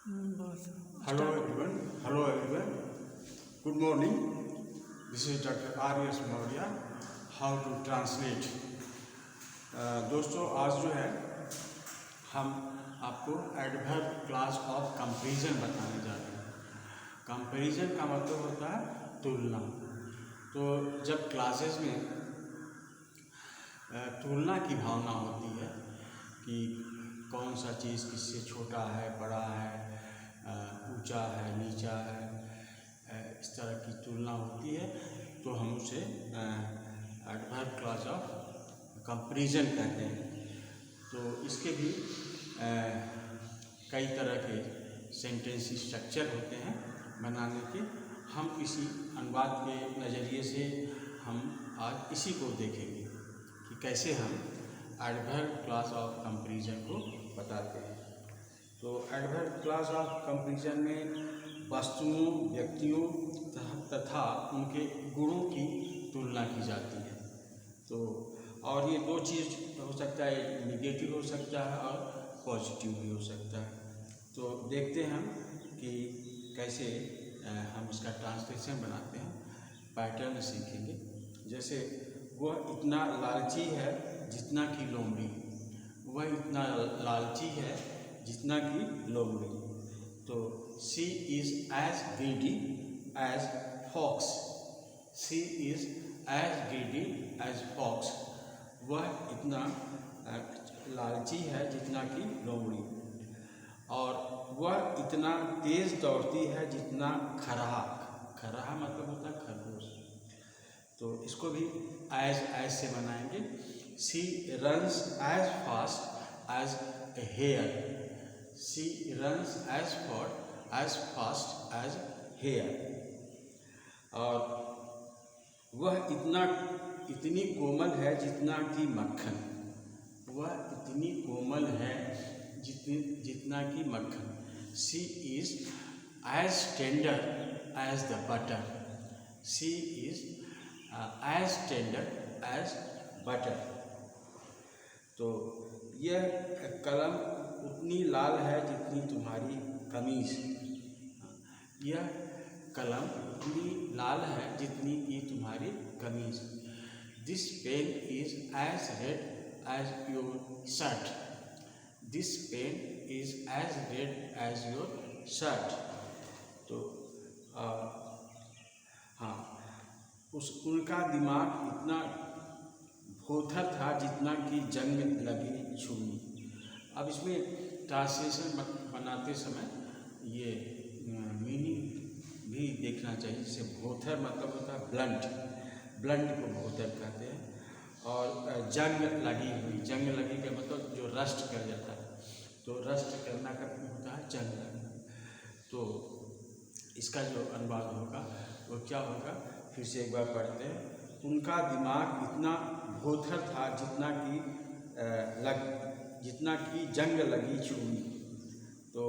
Hello everyone. Good morning. This is Dr. R.S. Maurya. How to translate. दोस्तों आज जो है हम आपको एडवर्ब क्लास ऑफ कंपैरिजन बताने जा रहे हैं। कंपैरिजन का मतलब होता है तुलना। तो जब क्लासेस में तुलना की भावना होती है कि कौन सा चीज़ किससे छोटा है, बड़ा है, ऊंचा है, नीचा है, इस तरह की तुलना होती है, तो हम उसे एडवर्ब क्लास ऑफ कंपैरिजन कहते हैं। तो इसके भी कई तरह के सेंटेंस स्ट्रक्चर होते हैं बनाने के। हम इसी अनुवाद के नज़रिए से हम आज इसी को देखेंगे कि कैसे हम एडवर्ब क्लास ऑफ कंपैरिजन को बताते हैं। तो एडवर्ब क्लास ऑफ कंपैरिजन में वस्तुओं, व्यक्तियों तथा उनके गुणों की तुलना की जाती है। तो और ये दो चीज़ हो सकता है, निगेटिव हो सकता है और पॉजिटिव भी हो सकता है। तो देखते हैं हम कि कैसे हम इसका ट्रांसलेशन बनाते हैं, पैटर्न सीखेंगे। जैसे वह इतना लालची है जितना कि लोमड़ी, वह इतना लालची है जितना कि लोमड़ी। तो she is as greedy as fox, she is as greedy as fox, वह इतना लालची है जितना कि लोमड़ी। और वह इतना तेज़ दौड़ती है जितना खरहा, खरहा मतलब होता है खरगोश। तो इसको भी एज से बनाएंगे। She runs as fast as a hare, she runs as fast as hare. और वह इतनी कोमल है जितना कि मक्खन, वह इतनी कोमल है जितना कि मक्खन। She is as tender as the butter, she is as tender as butter. तो यह कलम उतनी लाल है जितनी तुम्हारी कमीज, यह कलम उतनी लाल है जितनी कि तुम्हारी कमीज। This pen is as red as your shirt, this pen is as red as your shirt. तो हाँ, उनका दिमाग इतना भोथर था जितना कि जंग में लगी छुरी। अब इसमें ट्रांसलेशन बनाते समय ये मीनिंग भी देखना चाहिए। जैसे भोथर मतलब होता है ब्लंट, ब्लंट को भोथर कहते हैं। और जंग लगी हुई, जंग लगी का मतलब जो रस्ट कर जाता है, तो रस्ट करना का होता है जंग लगना। तो इसका जो अनुवाद होगा वो क्या होगा, फिर से एक बार पढ़ते हैं। उनका दिमाग इतना भोथर था जितना कि जंग लगी छुरी। तो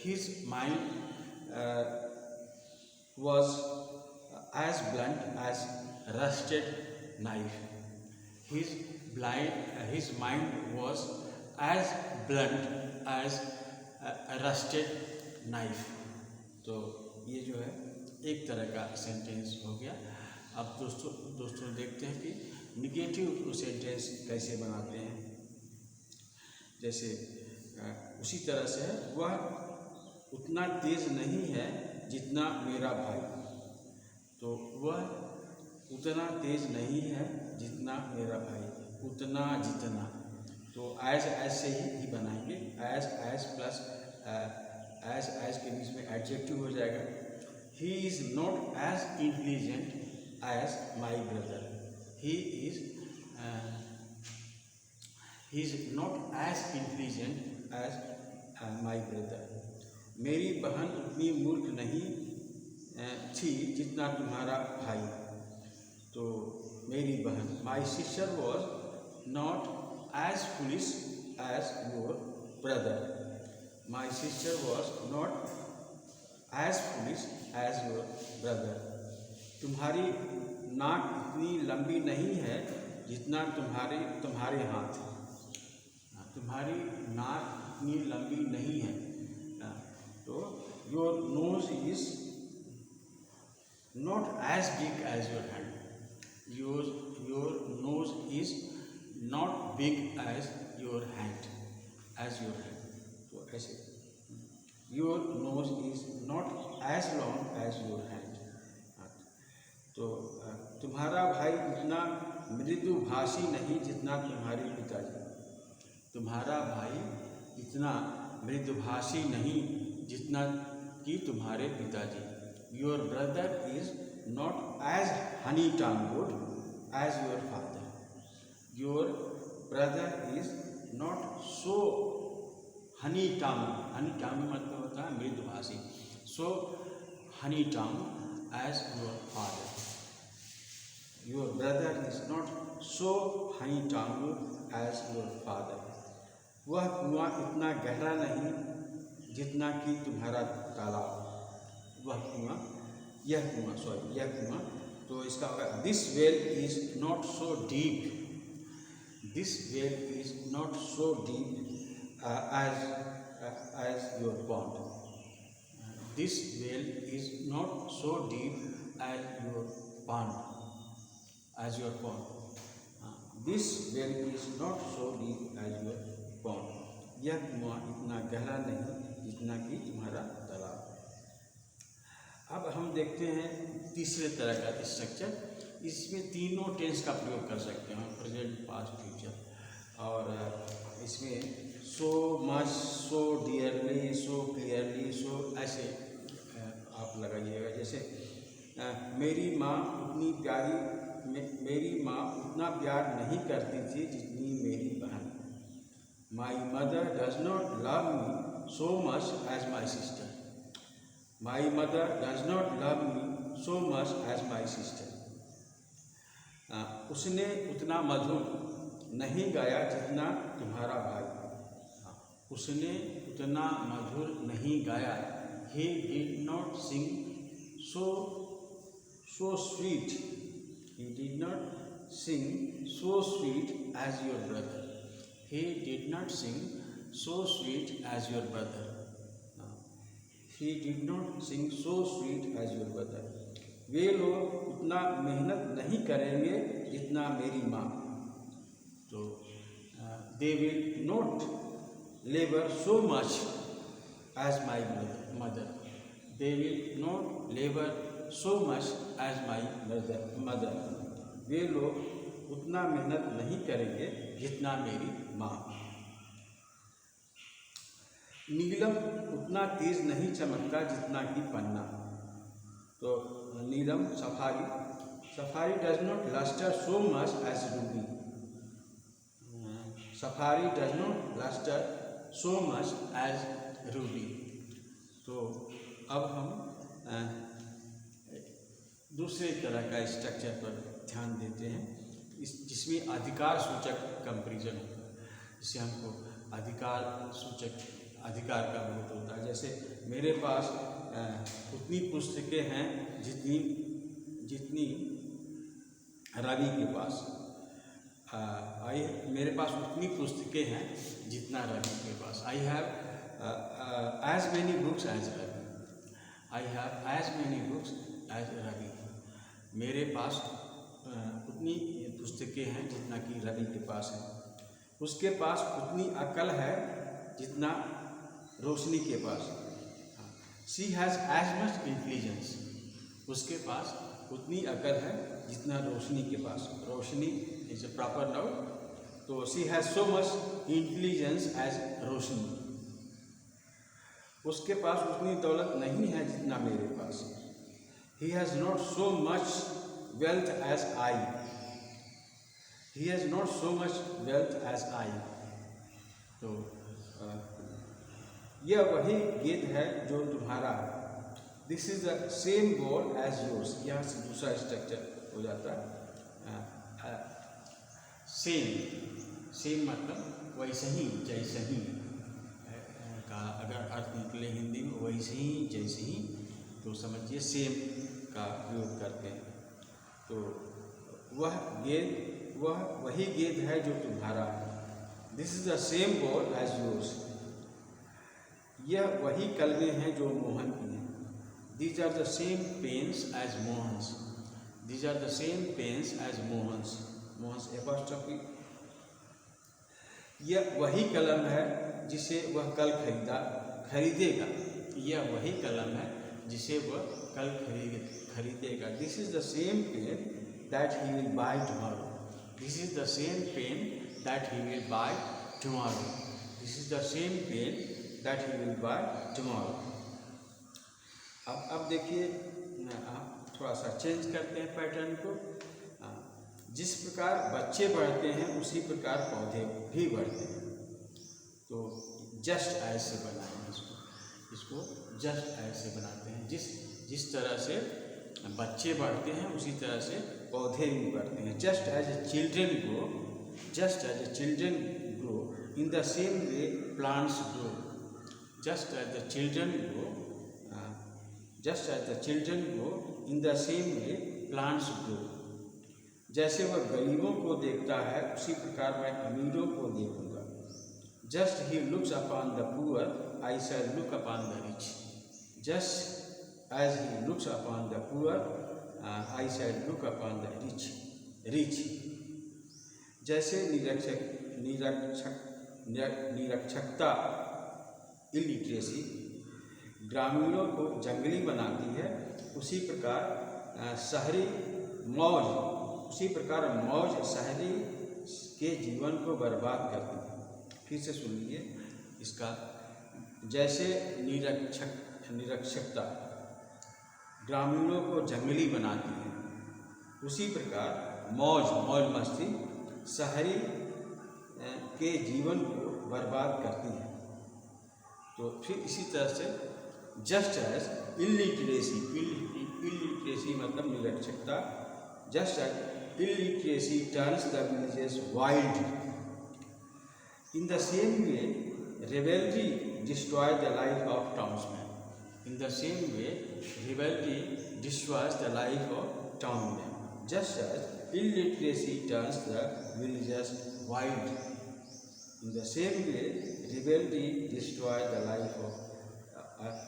his mind was as blunt as rusted knife, his mind was as blunt as a rusted knife। तो ये जो है एक तरह का सेंटेंस हो गया। अब दोस्तों देखते हैं कि निगेटिव सेंटेंस कैसे बनाते हैं। जैसे उसी तरह से है, वह उतना तेज नहीं है जितना मेरा भाई, तो वह उतना तेज नहीं है जितना मेरा भाई, उतना जितना। तो एज से ही बनाएंगे। एज प्लस एज के बीच में एडजेक्टिव हो जाएगा। He is not as intelligent as my brother, he is not as intelligent as my brother. मेरी बहन उतनी मूर्ख नहीं थी जितना तुम्हारा भाई। तो मेरी बहन, my sister was not as foolish as your brother, my sister was not as foolish as your brother. तुम्हारी नाक इतनी लंबी नहीं है जितना तुम्हारे हाथ, तुम्हारी नाक इतनी लंबी नहीं है। तो your nose is not as big as your hand, your nose is not big as your hand, तो ऐसे your nose is not as long as your hand. तो तुम्हारा भाई इतना मृदुभाषी नहीं जितना तुम्हारे पिताजी, तुम्हारा भाई इतना मृदुभाषी नहीं जितना कि तुम्हारे पिताजी। Your brother is not as honey tongued as your father, your brother is not so honey tongue मतलब होता है मृदुभाषी, so honey tongue as your father. Your brother is not so honey tongue as your father. वह कुआं इतना गहरा नहीं जितना कि तुम्हारा तालाब, यह कुआं, तो इसका this well is not so deep, this well is not so deep as your pond, this well is not so deep as your pond, this well is not so deep as your pond. यह कुआं इतना गहरा नहीं जितना कि तुम्हारा तालाब। अब हम देखते हैं तीसरे तरह का स्ट्रक्चर। इसमें तीनों टेंस का प्रयोग कर सकते हैं, प्रेजेंट, पास्ट, फ्यूचर। और इसमें सो मच, सो डियरली, सो क्लियरली, सो ऐसे आप लगाइएगा। जैसे मेरी माँ उतना प्यार नहीं करती थी जितनी मेरी बहन। My mother does not love me so much as my sister, my mother does not love me so much as my sister. उसने उतना मधुर नहीं गाया जितना तुम्हारा भाई, उसने उतना मधुर नहीं गाया। He did not sing so sweet, he did not sing so sweet as your brother, he did not sing so sweet as your brother, he did not sing so sweet as your brother। वे लोग उतना मेहनत नहीं करेंगे जितना मेरी माँ, तो they will not labor so much as my mother, they will not labor so much as my mother। वे लोग उतना मेहनत नहीं करेंगे जितना मेरी माँ। नीलम उतना तेज नहीं चमकता जितना कि पन्ना, तो नीलम sapphire does not lustre so much as ruby, sapphire does not lustre so much as ruby. तो अब हम दूसरे तरह का स्ट्रक्चर पर ध्यान देते हैं, जिसमें अधिकार सूचक कंपैरिजन होता है। जिससे हमको अधिकार का बोध होता है। जैसे मेरे पास उतनी पुस्तकें हैं जितनी रवि के पास, मेरे पास उतनी पुस्तकें हैं जितना रवि के पास। I have as many books as Ravi, I have as many books as Ravi। मेरे पास उतनी पुस्तकें हैं जितना कि रवि के पास है। उसके पास उतनी अकल है जितना रोशनी के पास। She has as much intelligence, उसके पास उतनी अकल है जितना रोशनी के पास। रोशनी इज a proper noun, तो she has so much intelligence as रोशनी। उसके पास उतनी दौलत नहीं है जितना मेरे पास। He has not so much wealth as I, he has not so much wealth as I। तो यह वही गेंद है जो तुम्हारा है। This is the same ball as yours. यहाँ से दूसरा स्ट्रक्चर हो जाता है। सेम मतलब वैसे ही, जैसे ही का अगर अर्थ निकले हिंदी में वैसे ही, जैसे ही, तो समझिए सेम का प्रयोग करते हैं। तो वही गेंद है जो तुम्हारा है। This is the same ball as yours. यह वही कलमे हैं जो मोहन की हैं। These are the same pens as Mohan's. These are the same pens as Mohan's. Mohan's apostrophe. यह वही कलम है जिसे वह कल खरीदेगा। यह वही कलम है जिसे वह कल खरीदेगा। This is the same pen that he will buy tomorrow. This is the same pen that he will buy tomorrow. This is the same pen that he will buy tomorrow. अब देखिए, थोड़ा सा चेंज करते हैं pattern को। जिस प्रकार बच्चे बढ़ते हैं उसी प्रकार पौधे भी बढ़ते हैं। तो जस्ट एज से बनाएंगे इसको जस्ट एज से बनाते हैं। जिस तरह से बच्चे बढ़ते हैं उसी तरह से पौधे भी बढ़ते हैं। Just as a children grow in the same way plants grow. Just as the children grow in the same way plants grow. जैसे वह गरीबों को देखता है उसी प्रकार मैं अमीरों को देखूंगा। Just he looks upon the poor I shall look upon the rich. Just as he looks upon the poor I shall look upon the rich. जैसे निरक्षरता इलिटरेसी ग्रामीणों को जंगली बनाती है, उसी प्रकार मौज शहरी के जीवन को बर्बाद करती है। फिर से सुनिए इसका। जैसे निरक्षरता ग्रामीणों को जंगली बनाती है, उसी प्रकार मौज मस्ती शहरी के जीवन को बर्बाद करती है। तो फिर इसी तरह से जस्ट एज इलिटरेसी मतलब निरक्षरता। Just as illiteracy turns the villages wild. In the same way, revelry destroys the life of townsmen. In the same way, revelry destroys the life of townsmen. Just as illiteracy turns the villages wild. In the same way, revelry destroys the life of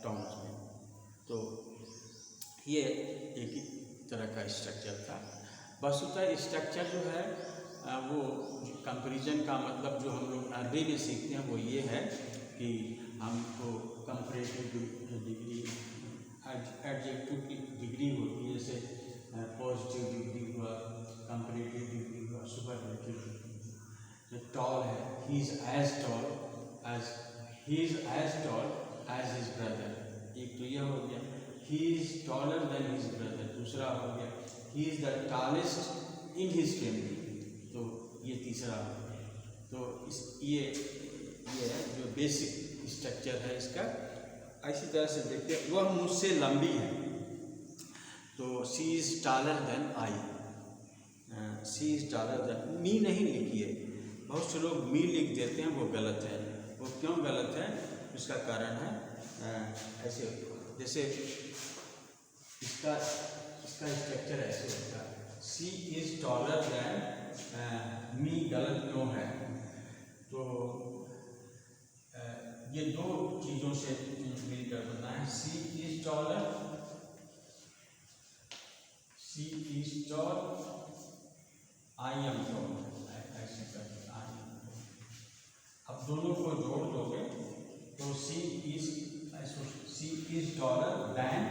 townsmen. तो ये एक ही तरह का structure था। वस्तुतः structure जो है वो कंपैरिजन का मतलब जो हम लोग अरबी में सीखते हैं वो ये है कि हमको कंपैरेटिव डिग्री एडजेक्टिव की डिग्री होती है। जैसे पॉजिटिव डिग्री हुआ, कंपैरेटिव डिग्री हुआ, सुपरलेटिव डिग्री। जो टॉल है, he is as tall as his brother. एक तो यह हो गया, he is taller than his brother. दूसरा हो गया, he is the tallest in his family. तो ये तीसरा हो गया। तो ये जो बेसिक स्ट्रक्चर है इसका। इसी तरह से देखिए, वह मुझसे लंबी है। तो she is taller than I. She is taller than, me नहीं लिखिए। बहुत से लोग मी लिख देते हैं, वो गलत है। वो क्यों गलत है उसका कारण है ऐसे, जैसे इसका स्ट्रक्चर ऐसे होता है, she is taller than me गलत क्यों है? तो ये दो चीज़ों से मिलकर बना है। She is tall, I am tall, ऐसे करके आई एम टॉल। अब दोनों को जोड़ दोगे तो she is taller than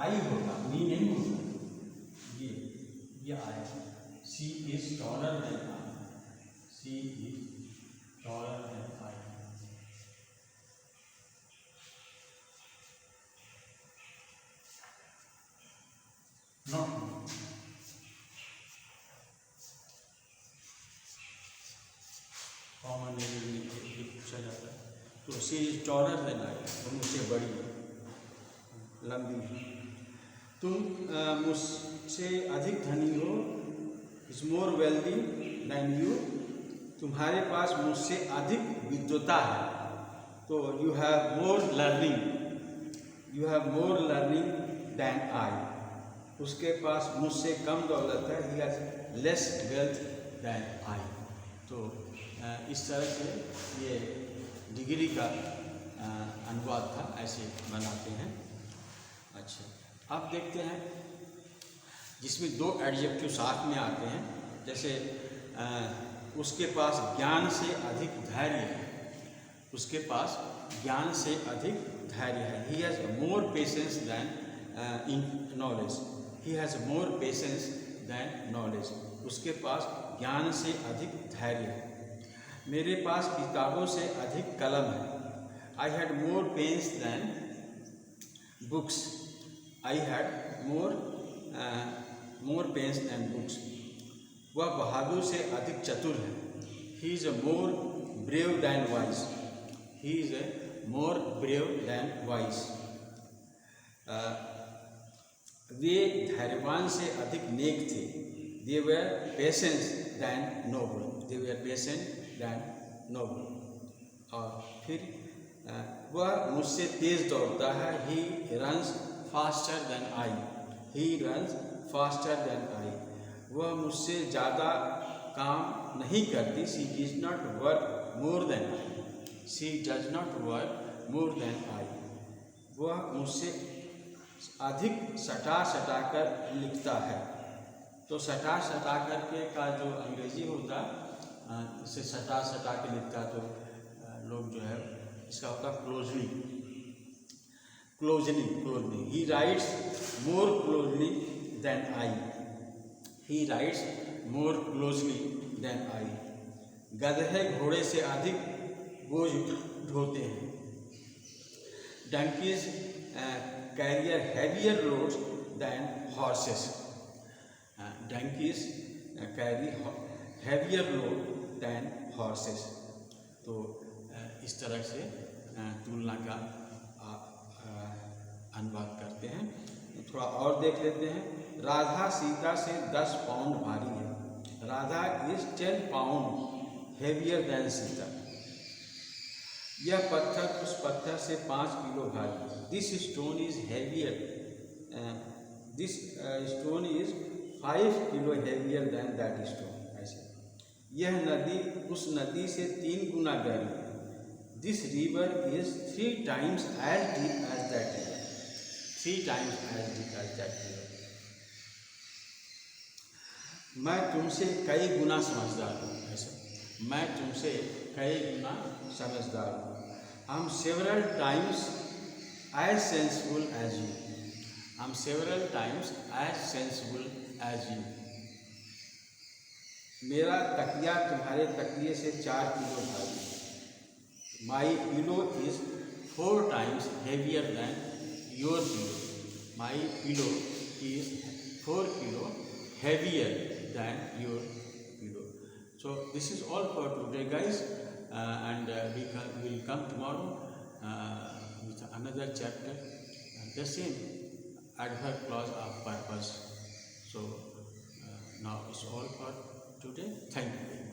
I होगा, मी नहीं होगा। ये आया, she is taller than I. She is taller than I. Not common पूछा जाता है। तो she is taller than I, तो मुझसे बड़ी है, लंबी है। तुम मुझसे अधिक धनी हो, is more wealthy than you. तुम्हारे पास मुझसे अधिक विद्वता है, तो you have more learning than I. उसके पास मुझसे कम दौलत है, he has less wealth than I. तो इस तरह से ये डिग्री का अनुवाद था, ऐसे बनाते हैं। अच्छा, अब देखते हैं जिसमें दो एडजेक्टिव साथ में आते हैं। जैसे उसके पास ज्ञान से अधिक धैर्य है, उसके पास ज्ञान से अधिक धैर्य है। He has more patience than in knowledge, he has more patience than knowledge, उसके पास ज्ञान से अधिक धैर्य है। मेरे पास किताबों से अधिक कलम है। I had more pens than books, I had more pens than books. वह बहादुर से अधिक चतुर है। He is more brave than wise, he is more brave than wise. वे धैर्यवान से अधिक नेक थे। They were patience than noble, they were patient than noble. और फिर वह मुझसे तेज दौड़ता है। He runs faster than I, he runs faster than I. वह मुझसे ज़्यादा काम नहीं करती। She does not work more than I, she does not work more than I. वह मुझसे अधिक सटा सटा कर लिखता है। तो सटा सटा करके का जो अंग्रेजी होता इसे सटा सटा के लिखता, तो लोग जो है इसका होता closely, closely, closely. He writes more closely than I, he writes more closely than I. गधे घोड़े से अधिक बोझ ढोते हैं। Donkeys carrier heavier loads than horses, donkeys carry heavier load than horses. तो इस तरह से तुलना का अनुवाद करते हैं। थोड़ा और देख लेते हैं। राधा सीता से 10 पाउंड भारी है। Radha is 10 pound heavier than Sita. यह पत्थर उस पत्थर से 5 किलो भारी है। This stone is heavier, this stone is 5 kilo heavier than that stone. ऐसे यह नदी उस नदी से 3 गुना गहरी है। This river is 3 times as deep as that river, 3 times as deep as that river। मैं तुमसे कई गुना समझदार हूँ। ऐसा मैं तुमसे कई गुना समझदार हूँ। I am several times as sensible as you, I am several times as sensible as you. मेरा तकिया तुम्हारे तकिए से 4 किलो भारी है। My pillow is 4 times heavier than your pillow, my pillow is 4 kilo heavier than your pillow। So this is all for today, guys, and we will come tomorrow with another chapter, the same adverb clause of purpose. So now it's all for today. Thank you.